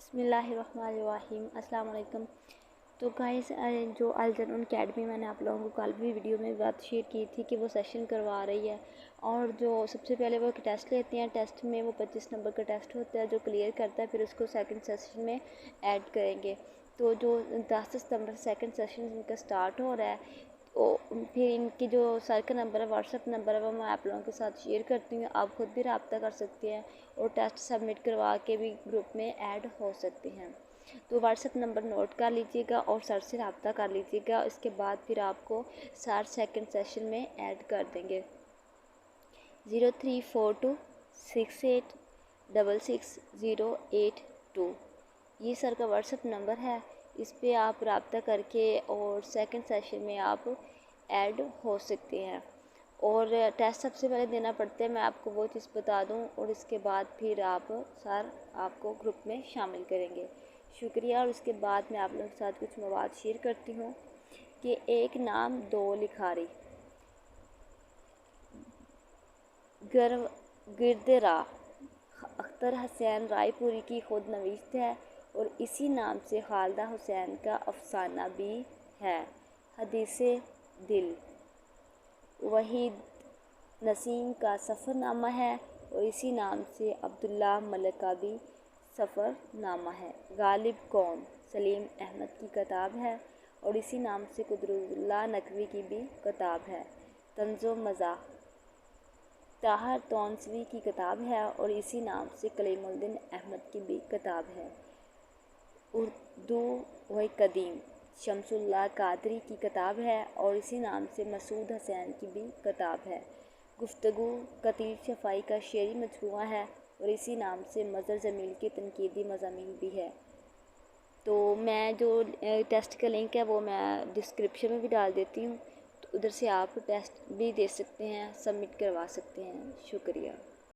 بسم اللہ الرحمن الرحیم۔ السلام علیکم۔ تو گائز جو الجنون اکیڈمی میں نے آپ لوگوں کو کل بھی ویڈیو میں بات شیئر کی تھی کہ وہ سیشن کروا رہی ہے، اور جو سب سے پہلے وہ ایک ٹیسٹ لیتے ہیں۔ ٹیسٹ میں وہ 25 نمبر کا ٹیسٹ ہوتا ہے، جو کلیئر کرتا ہے پھر اس کو سیکنڈ سیشن میں ایڈ کریں گے۔ تو جو 10 ستمبر سیکنڈ سیشن ان کا سٹارٹ ہو رہا ہے، پھر ان کی جو سر کا نمبر ہے، واٹس ایپ نمبر ہے، وہ میں آپ لوگوں کے ساتھ شیئر کرتی ہوں۔ آپ خود بھی رابطہ کر سکتے ہیں اور ٹیسٹ سبمٹ کروا کے بھی گروپ میں ایڈ ہو سکتے ہیں۔ تو واٹس ایپ نمبر نوٹ کر لیجیے گا اور سر سے رابطہ کر لیجیے گا۔ اس کے بعد پھر آپ کو سر سیکنڈ سیشن میں ایڈ کر دیں گے۔ 034268666082 یہ سر کا واٹس ایپ نمبر ہے، اس پہ آپ رابطہ کر کے اور سیکنڈ سیشن میں آپ ایڈ ہو سکتے ہیں۔ اور ٹیسٹ سب سے پہلے دینا پڑتا ہے، میں آپ کو وہ چیز بتا دوں، اور اس کے بعد پھر سر آپ کو گروپ میں شامل کریں گے۔ شکریہ۔ اور اس کے بعد میں آپ لوگوں کے ساتھ کچھ مواد شیئر کرتی ہوں کہ ایک نام دو لکھاری گرد راہ اختر حسین رائے پوری کی خود نوشت ہے، اور اسی نام سے خالدہ حسین کا افسانہ بھی ہے۔ حدیث دل وحید نسیم کا سفر نامہ ہے، اور اسی نام سے عبداللہ ملک کا بھی سفر نامہ ہے۔ غالب کون سلیم احمد کی کتاب ہے، اور اسی نام سے قدرتاللہ نقوی کی بھی کتاب ہے۔ طنز و مزاح طاہر تونسوی کی کتاب ہے، اور اسی نام سے کلیم الدین احمد کی بھی کتاب ہے۔ اردو و قدیم شمس اللہ قادری کی کتاب ہے، اور اسی نام سے مسعود حسین کی بھی کتاب ہے۔ گفتگو قتیل شفائی کا شعری مجموعہ ہے، اور اسی نام سے مظہر جمیل کے تنقیدی مضامین بھی ہے۔ تو میں جو ٹیسٹ کا لنک ہے وہ میں ڈسکرپشن میں بھی ڈال دیتی ہوں، تو ادھر سے آپ ٹیسٹ بھی دے سکتے ہیں، سبمٹ کروا سکتے ہیں۔ شکریہ۔